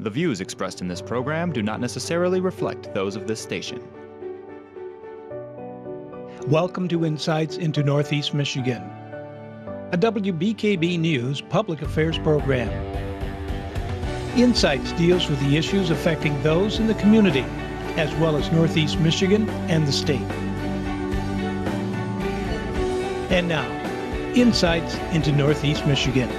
The views expressed in this program do not necessarily reflect those of this station. Welcome to Insights into Northeast Michigan, a WBKB News public affairs program. Insights deals with the issues affecting those in the community, as well as Northeast Michigan and the state. And now, Insights into Northeast Michigan.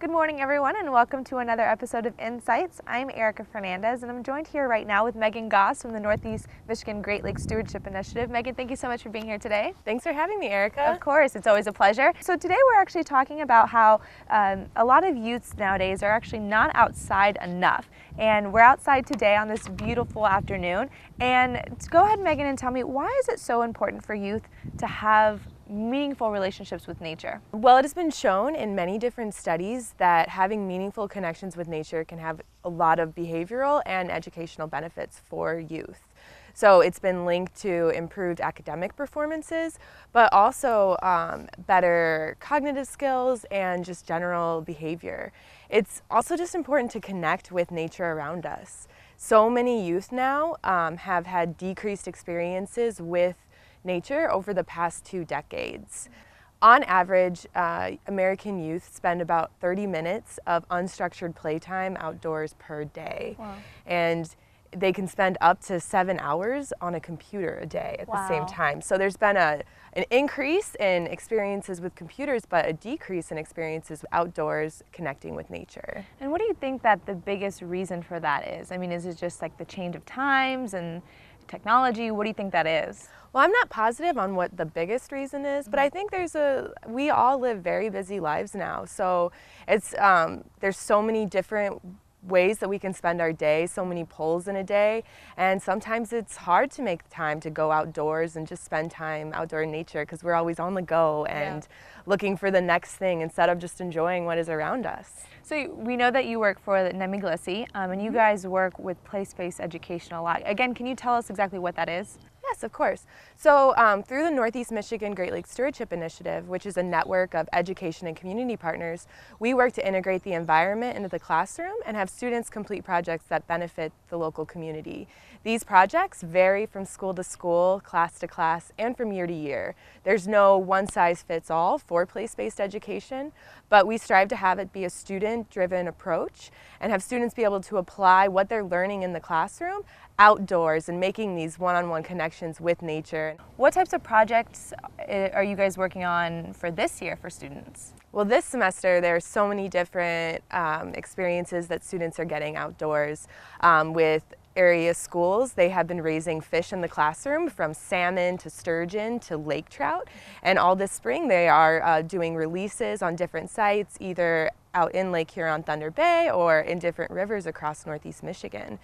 Good morning, everyone, and welcome to another episode of Insights. I'm Erica Fernandez, and I'm joined here right now with Megan Goss from the Northeast Michigan Great Lakes Stewardship Initiative. Megan, thank you so much for being here today. Thanks for having me, Erica. Of course, it's always a pleasure. So today we're actually talking about how a lot of youths nowadays are actually not outside enough. And we're outside today on this beautiful afternoon. And go ahead, Megan, and tell me, why is it so important for youth to have meaningful relationships with nature? Well, it has been shown in many different studies that having meaningful connections with nature can have a lot of behavioral and educational benefits for youth. So it's been linked to improved academic performances, but also better cognitive skills and just general behavior. It's also just important to connect with nature around us. So many youth now have had decreased experiences with nature over the past 2 decades. On average, American youth spend about 30 minutes of unstructured playtime outdoors per day. Wow. And they can spend up to 7 hours on a computer a day at the same time. So there's been an increase in experiences with computers, but a decrease in experiences outdoors connecting with nature. And what do you think that the biggest reason for that is? I mean, is it just like the change of times and technology? What do you think that is? Well, I'm not positive on what the biggest reason is, but I think we all live very busy lives now. So there's so many different ways that we can spend our day, so many pulls in a day, and sometimes it's hard to make time to go outdoors and just spend time outdoor in nature because we're always on the go and looking for the next thing instead of just enjoying what is around us. So we know that you work for Nemeglissi, and you guys work with place-based education a lot. Again, can you tell us exactly what that is? Yes, of course. So through the Northeast Michigan Great Lakes Stewardship Initiative, which is a network of education and community partners, we work to integrate the environment into the classroom and have students complete projects that benefit the local community. These projects vary from school to school, class to class, and from year to year. There's no one-size-fits-all for place-based education, but we strive to have it be a student-driven approach and have students be able to apply what they're learning in the classroom outdoors and making these one-on-one connections with nature. What types of projects are you guys working on for this year for students? Well, this semester there are so many different experiences that students are getting outdoors with area schools. They have been raising fish in the classroom, from salmon to sturgeon to lake trout, and all this spring they are doing releases on different sites, either out in Lake Huron, Thunder Bay, or in different rivers across Northeast Michigan.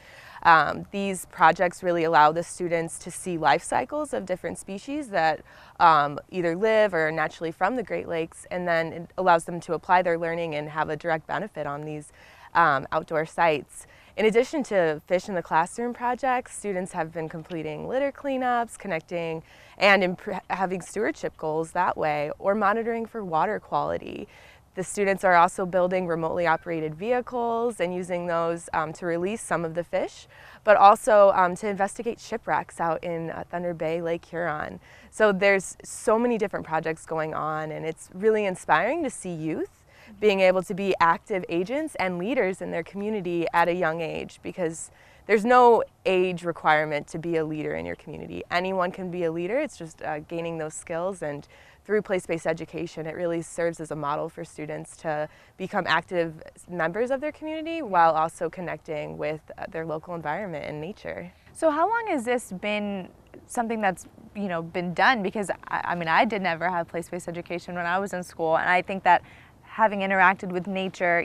These projects really allow the students to see life cycles of different species that either live or are naturally from the Great Lakes, and then it allows them to apply their learning and have a direct benefit on these outdoor sites. In addition to fish in the classroom projects, students have been completing litter cleanups, connecting and having stewardship goals that way, or monitoring for water quality. The students are also building remotely operated vehicles and using those to release some of the fish, but also to investigate shipwrecks out in Thunder Bay, Lake Huron. So there's so many different projects going on, and it's really inspiring to see youth being able to be active agents and leaders in their community at a young age, because there's no age requirement to be a leader in your community. Anyone can be a leader. It's just gaining those skills, and through place-based education, it really serves as a model for students to become active members of their community while also connecting with their local environment and nature. So how long has this been something that's been done? Because I mean, I did never have place-based education when I was in school, and I think that having interacted with nature,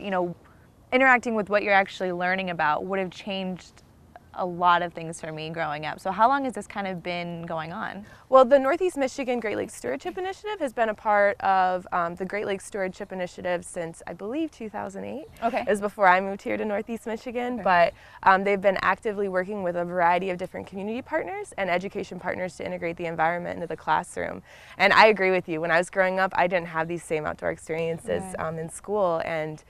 interacting with what you're actually learning about would have changed a lot of things for me growing up. So how long has this kind of been going on? Well, the Northeast Michigan Great Lakes Stewardship Initiative has been a part of the Great Lakes Stewardship Initiative since, I believe, 2008. Okay. It was before I moved here to Northeast Michigan, but they've been actively working with a variety of different community partners and education partners to integrate the environment into the classroom. And I agree with you. When I was growing up, I didn't have these same outdoor experiences in school, and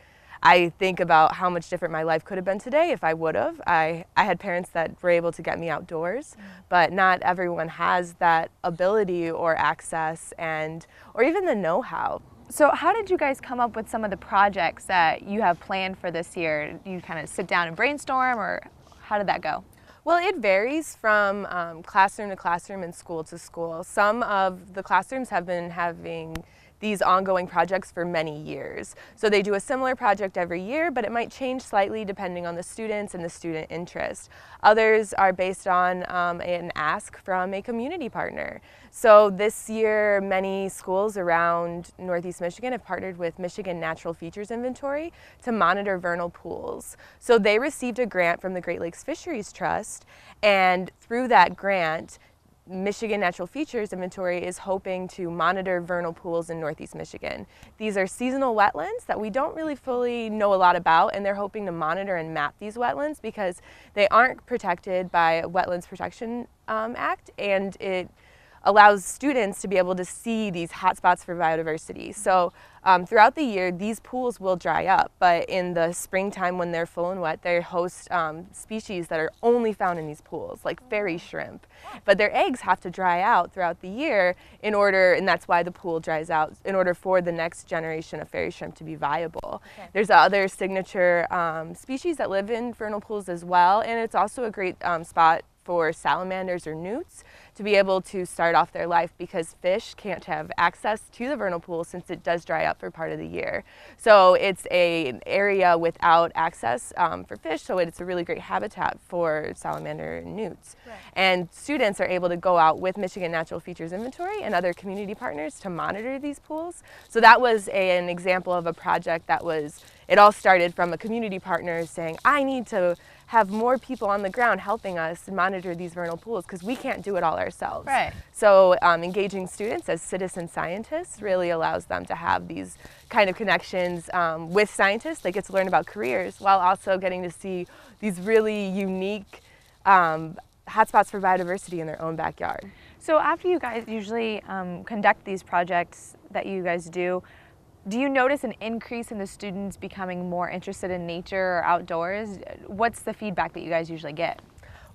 I think about how much different my life could have been today if I would have. I had parents that were able to get me outdoors, but not everyone has that ability or access or even the know-how. So how did you guys come up with some of the projects that you have planned for this year? You kind of sit down and brainstorm, or how did that go? Well, it varies from classroom to classroom and school to school. Some of the classrooms have been having these ongoing projects for many years. So they do a similar project every year, but it might change slightly depending on the students and the student interest. Others are based on an ask from a community partner. So this year, many schools around Northeast Michigan have partnered with Michigan Natural Features Inventory to monitor vernal pools. So they received a grant from the Great Lakes Fisheries Trust, and through that grant, Michigan Natural Features Inventory is hoping to monitor vernal pools in Northeast Michigan. These are seasonal wetlands that we don't really fully know a lot about, and they're hoping to monitor and map these wetlands because they aren't protected by a Wetlands Protection Act, and it allows students to be able to see these hotspots for biodiversity. So throughout the year, these pools will dry up, but in the springtime when they're full and wet, they host species that are only found in these pools, like fairy shrimp. But their eggs have to dry out throughout the year and that's why the pool dries out, in order for the next generation of fairy shrimp to be viable. Okay. There's other signature species that live in vernal pools as well, and it's also a great spot for salamanders or newts to be able to start off their life, because fish can't have access to the vernal pool since it does dry up for part of the year. So it's an area without access for fish, so it's a really great habitat for salamander and newts. Right. And students are able to go out with Michigan Natural Features Inventory and other community partners to monitor these pools. So that was an example of a project it all started from a community partner saying, I need to have more people on the ground helping us monitor these vernal pools because we can't do it all ourselves. Right. So engaging students as citizen scientists really allows them to have these kind of connections with scientists. They get to learn about careers while also getting to see these really unique hotspots for biodiversity in their own backyard. So after you guys usually conduct these projects that you guys do you notice an increase in the students becoming more interested in nature or outdoors? What's the feedback that you guys usually get?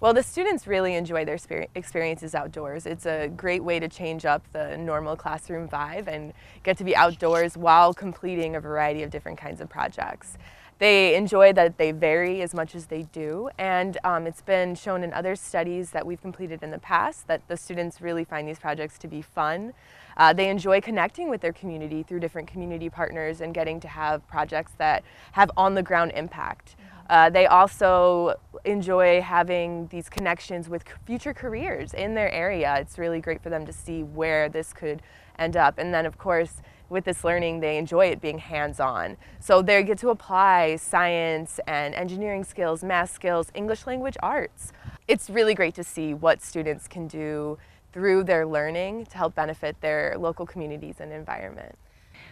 Well, the students really enjoy their experiences outdoors. It's a great way to change up the normal classroom vibe and get to be outdoors while completing a variety of different kinds of projects. They enjoy that they vary as much as they do, and it's been shown in other studies that we've completed in the past that the students really find these projects to be fun. They enjoy connecting with their community through different community partners and getting to have projects that have on-the-ground impact. They also enjoy having these connections with future careers in their area. It's really great for them to see where this could end up. And then, of course, with this learning, they enjoy it being hands-on. So they get to apply science and engineering skills, math skills, English language arts. It's really great to see what students can do through their learning to help benefit their local communities and environment.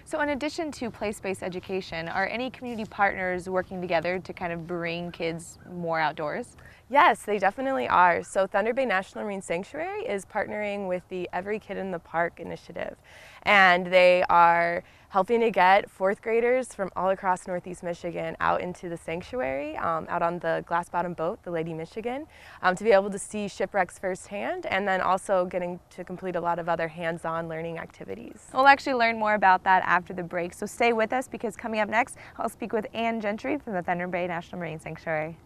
So in addition to place-based education, are any community partners working together to kind of bring kids more outdoors? Yes, they definitely are. So Thunder Bay National Marine Sanctuary is partnering with the Every Kid in the Park initiative, and they are helping to get fourth graders from all across Northeast Michigan out into the sanctuary, out on the glass-bottom boat, the Lady Michigan, to be able to see shipwrecks firsthand, and then also getting to complete a lot of other hands-on learning activities. We'll actually learn more about that after the break, so stay with us because coming up next, I'll speak with Ann Gentry from the Thunder Bay National Marine Sanctuary.